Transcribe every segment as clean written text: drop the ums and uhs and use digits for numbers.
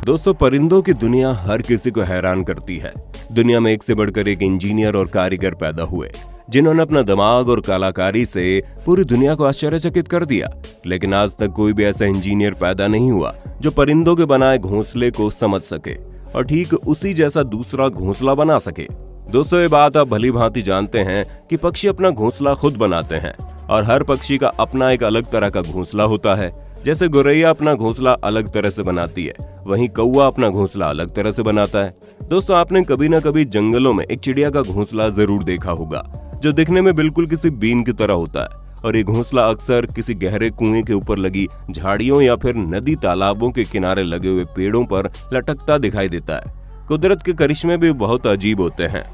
दोस्तों, परिंदों की दुनिया हर किसी को हैरान करती है। दुनिया में एक से बढ़कर एक इंजीनियर और कारीगर पैदा हुए जिन्होंने अपना दिमाग और कलाकारी से पूरी दुनिया को आश्चर्यचकित कर दिया। लेकिन आज तक कोई भी ऐसा इंजीनियर पैदा नहीं हुआ जो परिंदों के बनाए घोंसले को समझ सके और ठीक उसी जैसा दूसरा घोंसला बना सके। दोस्तों, ये बात आप भली भांति जानते हैं कि पक्षी अपना घोंसला खुद बनाते हैं और हर पक्षी का अपना एक अलग तरह का घोंसला होता है। जैसे गौरैया अपना घोंसला अलग तरह से बनाती है, वहीं कौवा अपना घोंसला अलग तरह से बनाता है। दोस्तों, आपने कभी न कभी जंगलों में एक चिड़िया का घोंसला जरूर देखा होगा जो दिखने में बिल्कुल किसी बीन की तरह होता है और ये घोंसला अक्सर किसी गहरे कुएं के ऊपर लगी झाड़ियों या फिर नदी तालाबों के किनारे लगे हुए पेड़ों पर लटकता दिखाई देता है। कुदरत के करिश्मे भी बहुत अजीब होते हैं।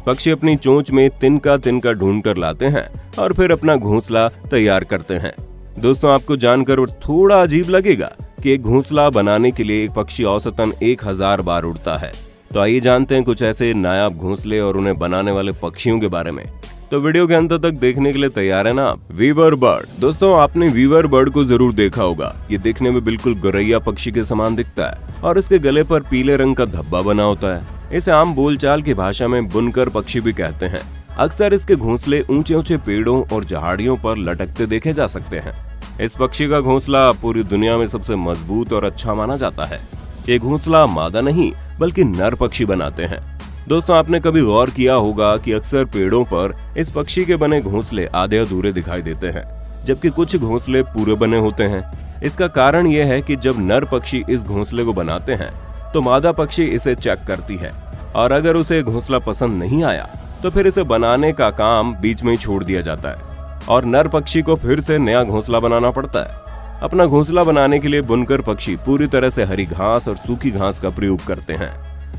पक्षी अपनी चोंच में तिनका तिनका ढूंढ कर लाते हैं और फिर अपना घोंसला तैयार करते हैं। दोस्तों, आपको जानकर थोड़ा अजीब लगेगा कि एक घोंसला बनाने के लिए एक पक्षी औसतन 1000 बार उड़ता है। तो आइए जानते हैं कुछ ऐसे नायाब घोंसले और उन्हें बनाने वाले पक्षियों के बारे में। तो वीडियो के अंत तक देखने के लिए तैयार है ना आप? Weaver bird. दोस्तों, आपने वीवर बर्ड को जरूर देखा होगा। ये दिखने में बिल्कुल गौरैया पक्षी के समान दिखता है और इसके गले पर पीले रंग का धब्बा बना होता है। इसे आम बोलचाल की भाषा में बुनकर पक्षी भी कहते हैं। अक्सर इसके घोंसले ऊंचे ऊंचे पेड़ों और झाड़ियों पर लटकते देखे जा सकते हैं। इस पक्षी का घोंसला पूरी दुनिया में सबसे मजबूत और अच्छा माना जाता है। ये घोंसला मादा नहीं बल्कि नर पक्षी बनाते हैं। दोस्तों, आपने कभी गौर किया होगा कि अक्सर पेड़ों पर इस पक्षी के बने घोंसले आधे अधूरे दिखाई देते हैं, जबकि कुछ घोंसले पूरे बने होते हैं। इसका कारण यह है कि जब नर पक्षी इस घोंसले को बनाते हैं तो मादा पक्षी इसे चेक करती है और अगर उसे घोंसला पसंद नहीं आया तो फिर इसे बनाने का काम बीच में ही छोड़ दिया जाता है और नर पक्षी को फिर से नया घोंसला बनाना पड़ता है। अपना घोंसला बनाने के लिए बुनकर पक्षी पूरी तरह से हरी घास और सूखी घास का प्रयोग करते हैं।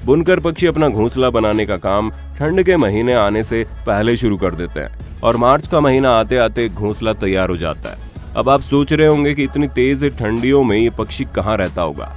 बुनकर पक्षी अपना घोंसला बनाने का काम ठंड के महीने आने से पहले शुरू कर देते हैं और मार्च का महीना आते आते घोंसला तैयार हो जाता है। अब आप सोच रहे होंगे कि इतनी तेज ठंडियों में ये पक्षी कहाँ रहता होगा।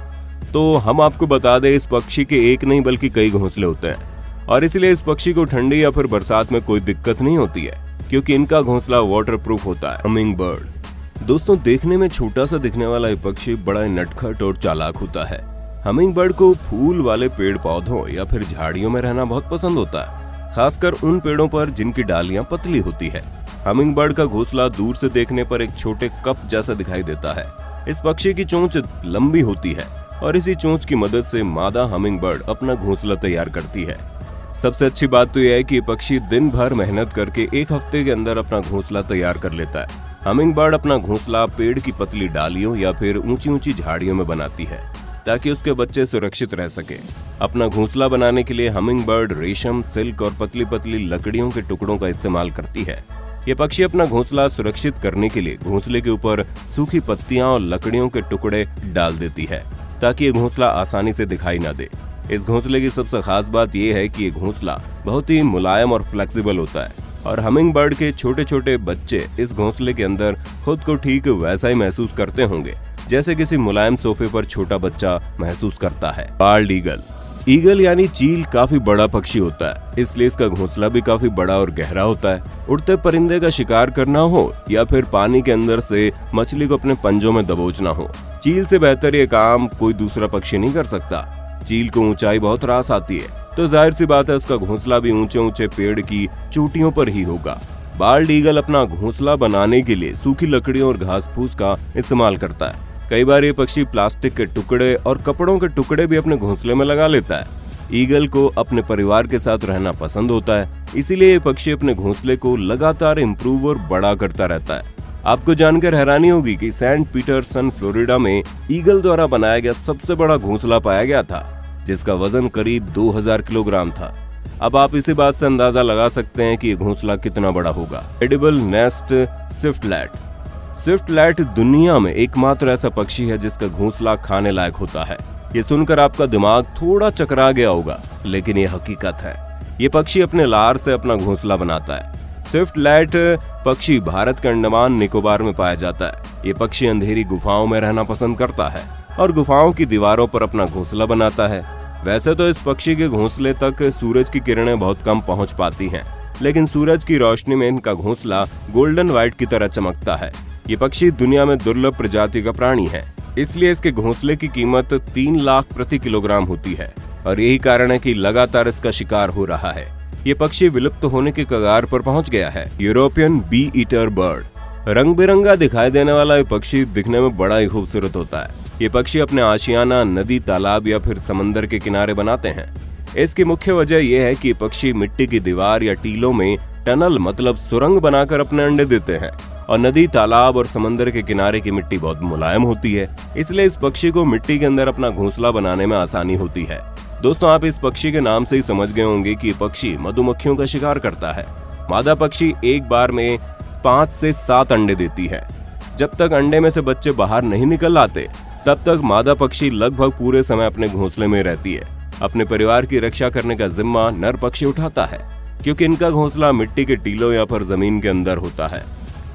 तो हम आपको बता दें, इस पक्षी के एक नहीं बल्कि कई घोंसले होते हैं और इसलिए इस पक्षी को ठंडी या फिर बरसात में कोई दिक्कत नहीं होती है क्योंकि इनका घोंसला वाटरप्रूफ होता है। Humming bird. दोस्तों, देखने में छोटा सा दिखने वाला ये पक्षी बड़ा नटखट और चालाक होता है। हमिंग बर्ड को फूल वाले पेड़ पौधों या फिर झाड़ियों में रहना बहुत पसंद होता है, खासकर उन पेड़ों पर जिनकी डालियां पतली होती है। हमिंग बर्ड का घोंसला दूर से देखने पर एक छोटे कप जैसा दिखाई देता है। इस पक्षी की चोंच लंबी होती है और इसी चोंच की मदद से मादा हमिंग बर्ड अपना घोंसला तैयार करती है। सबसे अच्छी बात तो यह है कि ये पक्षी दिन भर मेहनत करके एक हफ्ते के अंदर अपना घोंसला तैयार कर लेता है। हमिंग बर्ड अपना घोंसला पेड़ की पतली डालियों या फिर ऊंची ऊंची झाड़ियों में बनाती है ताकि उसके बच्चे सुरक्षित रह सके। अपना घोंसला बनाने के लिए हमिंग बर्ड रेशम, सिल्क और पतली पतली लकड़ियों के टुकड़ों का इस्तेमाल करती है। ये पक्षी अपना घोंसला सुरक्षित करने के लिए घोंसले के ऊपर सूखी पत्तियां और लकड़ियों के टुकड़े डाल देती है ताकि ये घोंसला आसानी से दिखाई न दे। इस घोंसले की सबसे खास बात यह है कि ये घोंसला बहुत ही मुलायम और फ्लेक्सिबल होता है और हमिंग बर्ड के छोटे छोटे बच्चे इस घोंसले के अंदर खुद को ठीक वैसा ही महसूस करते होंगे जैसे किसी मुलायम सोफे पर छोटा बच्चा महसूस करता है। Bald eagle. ईगल यानी चील काफी बड़ा पक्षी होता है, इसलिए इसका घोंसला भी काफी बड़ा और गहरा होता है। उड़ते परिंदे का शिकार करना हो या फिर पानी के अंदर से मछली को अपने पंजों में दबोचना हो, चील से बेहतर ये काम कोई दूसरा पक्षी नहीं कर सकता। चील को ऊंचाई बहुत रास आती है, तो जाहिर सी बात है उसका घोंसला भी ऊंचे ऊंचे पेड़ की चोटियों पर ही होगा। बाल्ड ईगल अपना घोंसला बनाने के लिए सूखी लकड़ियों और घास फूस का इस्तेमाल करता है। कई बार ये पक्षी प्लास्टिक के टुकड़े और कपड़ों के टुकड़े भी अपने घोंसले में लगा लेता है। ईगल को अपने परिवार के साथ रहना पसंद होता है, इसीलिए ये पक्षी अपने घोंसले को लगातार इम्प्रूव और बड़ा करता रहता है। आपको जानकर हैरानी होगी कि सेंट पीटरसन, फ्लोरिडा में ईगल द्वारा बनाया गया सबसे बड़ा घोंसला पाया गया था, जिसका वजन करीब 2000 किलोग्राम था। अब आप इसी बात से अंदाजा लगा सकते हैं कि ये घोंसला कितना बड़ा होगा। Edible nest स्विफ्टलैट। स्विफ्टलैट दुनिया में एकमात्र ऐसा पक्षी है जिसका घोंसला खाने लायक होता है। ये सुनकर आपका दिमाग थोड़ा चकरा गया होगा, लेकिन ये हकीकत है। ये पक्षी अपने लार से अपना घोंसला बनाता है। स्विफ्टलैट पक्षी भारत के अंडमान निकोबार में पाया जाता है। ये पक्षी अंधेरी गुफाओं में रहना पसंद करता है और गुफाओं की दीवारों पर अपना घोंसला बनाता है। वैसे तो इस पक्षी के घोंसले तक सूरज की किरणें बहुत कम पहुंच पाती हैं, लेकिन सूरज की रोशनी में इनका घोंसला गोल्डन व्हाइट की तरह चमकता है। ये पक्षी दुनिया में दुर्लभ प्रजाति का प्राणी है। इसलिए इसके घोंसले की कीमत 3 लाख प्रति किलोग्राम होती है और यही कारण है कि लगातार इसका शिकार हो रहा है। ये पक्षी विलुप्त होने के कगार पर पहुंच गया है। यूरोपियन बी ईटर बर्ड रंग बिरंगा दिखाई देने वाला ये पक्षी दिखने में बड़ा ही खूबसूरत होता है। ये पक्षी अपने आशियाना नदी, तालाब या फिर समंदर के किनारे बनाते हैं। इसकी मुख्य वजह यह है कि पक्षी मिट्टी की दीवार या टीलों में टनल मतलब सुरंग बनाकर अपने अंडे देते हैं और नदी, तालाब और समंदर के किनारे की मिट्टी बहुत मुलायम होती है, इसलिए इस पक्षी को मिट्टी के अंदर अपना घोंसला बनाने में आसानी होती है। दोस्तों, आप इस पक्षी के नाम से ही समझ गए होंगे कि पक्षी मधुमक्खियों का शिकार करता है। मादा पक्षी एक बार में 5 से 7 अंडे देती है। जब तक अंडे में से बच्चे बाहर नहीं निकल आते तब तक मादा पक्षी लगभग पूरे समय अपने घोंसले में रहती है। अपने परिवार की रक्षा करने का जिम्मा नर पक्षी उठाता है, क्योंकि इनका घोंसला मिट्टी के टीलों या फिर जमीन के अंदर होता है।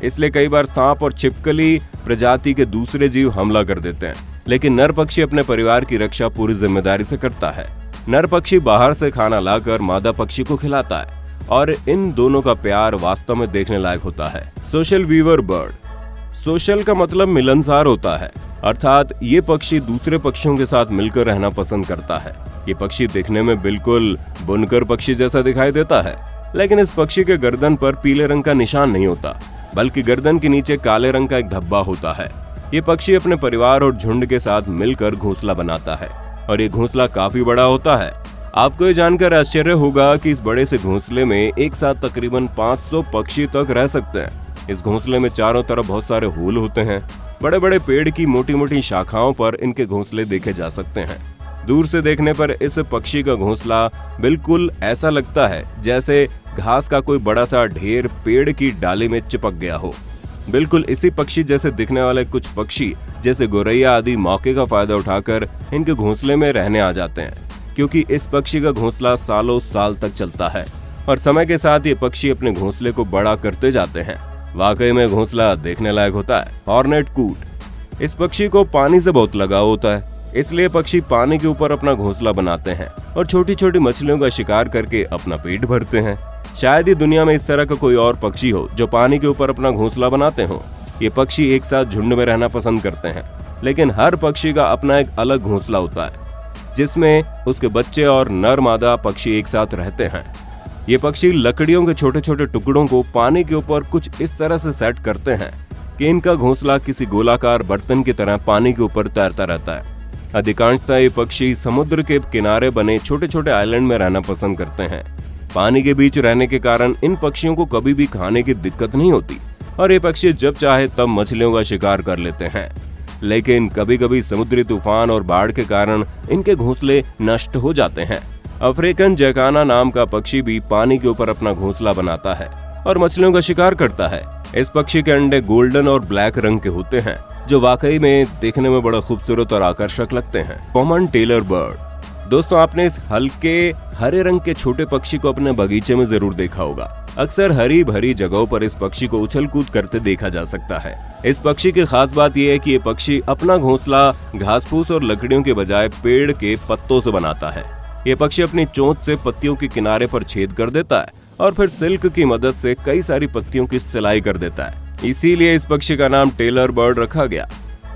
इसलिए कई बार सांप और छिपकली प्रजाति के दूसरे जीव हमला कर देते हैं, लेकिन नर पक्षी अपने परिवार की रक्षा पूरी जिम्मेदारी से करता है। नर पक्षी बाहर से खाना लाकर मादा पक्षी को खिलाता है और इन दोनों का प्यार वास्तव में देखने लायक होता है। Social Weaver bird. सोशल का मतलब मिलनसार होता है, अर्थात ये पक्षी दूसरे पक्षियों के साथ मिलकर रहना पसंद करता है। ये पक्षी दिखने में बिल्कुल बुनकर पक्षी जैसा दिखाई देता है, लेकिन इस पक्षी के गर्दन पर पीले रंग का निशान नहीं होता, बल्कि गर्दन के नीचे काले रंग का एक धब्बा होता है। ये पक्षी अपने परिवार और झुंड के साथ मिलकर घोंसला बनाता है और ये घोंसला काफी बड़ा होता है। आपको ये जानकर आश्चर्य होगा कि इस बड़े से घोंसले में एक साथ तकरीबन 500 पक्षी तक रह सकते हैं। इस घोंसले में चारों तरफ बहुत सारे होल होते हैं। बड़े बड़े पेड़ की मोटी मोटी शाखाओं पर इनके घोंसले देखे जा सकते हैं। दूर से देखने पर इस पक्षी का घोंसला बिल्कुल ऐसा लगता है जैसे घास का कोई बड़ा सा ढेर पेड़ की डाली में चिपक गया हो। बिल्कुल इसी पक्षी जैसे दिखने वाले कुछ पक्षी जैसे गोरैया आदि मौके का फायदा उठाकर इनके घोंसले में रहने आ जाते हैं, क्योंकि इस पक्षी का घोंसला सालों साल तक चलता है और समय के साथ ये पक्षी अपने घोंसले को बड़ा करते जाते हैं। वाकई में घोंसला देखने लायक होता है। हॉर्नेट कूट। इस पक्षी को पानी से बहुत लगाव होता है, इसलिए पक्षी पानी के ऊपर अपना घोंसला बनाते हैं और छोटी छोटी मछलियों का शिकार करके अपना पेट भरते हैं। शायद ही दुनिया में इस तरह का कोई और पक्षी हो जो पानी के ऊपर अपना घोंसला बनाते हो। ये पक्षी एक साथ झुंड में रहना पसंद करते हैं, लेकिन हर पक्षी का अपना एक अलग घोंसला होता है जिसमें उसके बच्चे और नर मादा पक्षी एक साथ रहते हैं। ये पक्षी लकड़ियों के छोटे छोटे टुकड़ों को पानी के ऊपर कुछ इस तरह से सेट करते हैं कि इनका घोंसला किसी गोलाकार बर्तन की तरह पानी के ऊपर तैरता रहता है। अधिकांशतः ये पक्षी समुद्र के किनारे बने छोटे छोटे आइलैंड में रहना पसंद करते हैं। पानी के बीच रहने के कारण इन पक्षियों को कभी भी खाने की दिक्कत नहीं होती और ये पक्षी जब चाहे तब मछलियों का शिकार कर लेते हैं। लेकिन कभी कभी समुद्री तूफान और बाढ़ के कारण इनके घोंसले नष्ट हो जाते हैं। अफ्रीकन जैकाना नाम का पक्षी भी पानी के ऊपर अपना घोंसला बनाता है और मछलियों का शिकार करता है। इस पक्षी के अंडे गोल्डन और ब्लैक रंग के होते हैं, जो वाकई में देखने में बड़ा खूबसूरत और आकर्षक लगते हैं। Common tailor bird. दोस्तों, आपने इस हल्के हरे रंग के छोटे पक्षी को अपने बगीचे में जरूर देखा होगा। अक्सर हरी भरी जगहों पर इस पक्षी को उछल कूद करते देखा जा सकता है। इस पक्षी की खास बात यह है कि ये पक्षी अपना घोंसला घास फूस और लकड़ियों के बजाय पेड़ के पत्तों से बनाता है। ये पक्षी अपनी चोंच से पत्तियों के किनारे पर छेद कर देता है और फिर सिल्क की मदद से कई सारी पत्तियों की सिलाई कर देता है। इसीलिए इस पक्षी का नाम टेलर बर्ड रखा गया।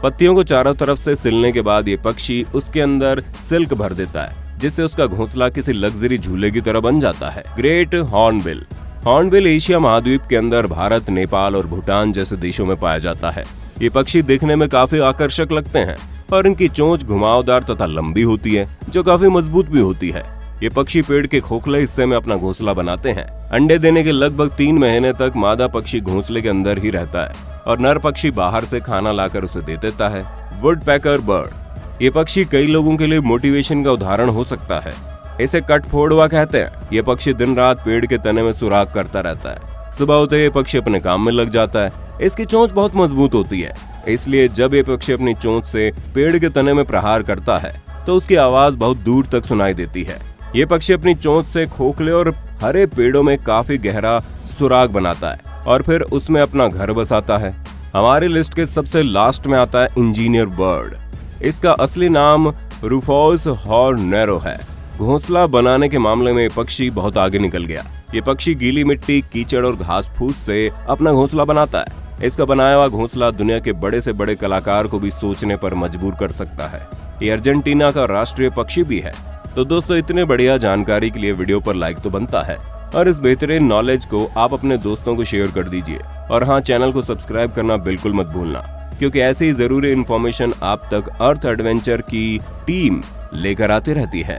पत्तियों को चारों तरफ से सिलने के बाद ये पक्षी उसके अंदर सिल्क भर देता है, जिससे उसका घोंसला किसी लग्जरी झूले की तरह बन जाता है। Great hornbill. हॉर्नबिल एशिया महाद्वीप के अंदर भारत, नेपाल और भूटान जैसे देशों में पाया जाता है। ये पक्षी दिखने में काफी आकर्षक लगते हैं और इनकी चोंच घुमावदार तथा लंबी होती है, जो काफी मजबूत भी होती है। ये पक्षी पेड़ के खोखले हिस्से में अपना घोंसला बनाते हैं। अंडे देने के लगभग 3 महीने तक मादा पक्षी घोंसले के अंदर ही रहता है और नर पक्षी बाहर से खाना लाकर उसे दे देता है। Woodpecker bird. ये पक्षी कई लोगों के लिए मोटिवेशन का उदाहरण हो सकता है। इसे कटफोड़वा कहते हैं। ये पक्षी दिन रात पेड़ के तने में सुराख करता रहता है। सुबह होते ये पक्षी अपने काम में लग जाता है। इसकी चोंच बहुत मजबूत होती है, इसलिए जब ये पक्षी अपनी चोंच से पेड़ के तने में प्रहार करता है तो उसकी आवाज बहुत दूर तक सुनाई देती है। ये पक्षी अपनी चोंच से खोखले और हरे पेड़ों में काफी गहरा सुराग बनाता है और फिर उसमें अपना घर बसाता है। हमारी लिस्ट के सबसे लास्ट में आता है इंजीनियर बर्ड। इसका असली नाम रूफोस हॉर्नेरो है। घोंसला बनाने के मामले में पक्षी बहुत आगे निकल गया। ये पक्षी गीली मिट्टी, कीचड़ और घास फूस से अपना घोंसला बनाता है। इसका बनाया हुआ घोंसला दुनिया के बड़े से बड़े कलाकार को भी सोचने पर मजबूर कर सकता है। ये अर्जेंटीना का राष्ट्रीय पक्षी भी है। तो दोस्तों, इतने बढ़िया जानकारी के लिए वीडियो पर लाइक तो बनता है और इस बेहतरीन नॉलेज को आप अपने दोस्तों को शेयर कर दीजिए। और हाँ, चैनल को सब्सक्राइब करना बिल्कुल मत भूलना, क्योंकि ऐसी ही जरूरी इन्फॉर्मेशन आप तक अर्थ एडवेंचर की टीम लेकर आती रहती है।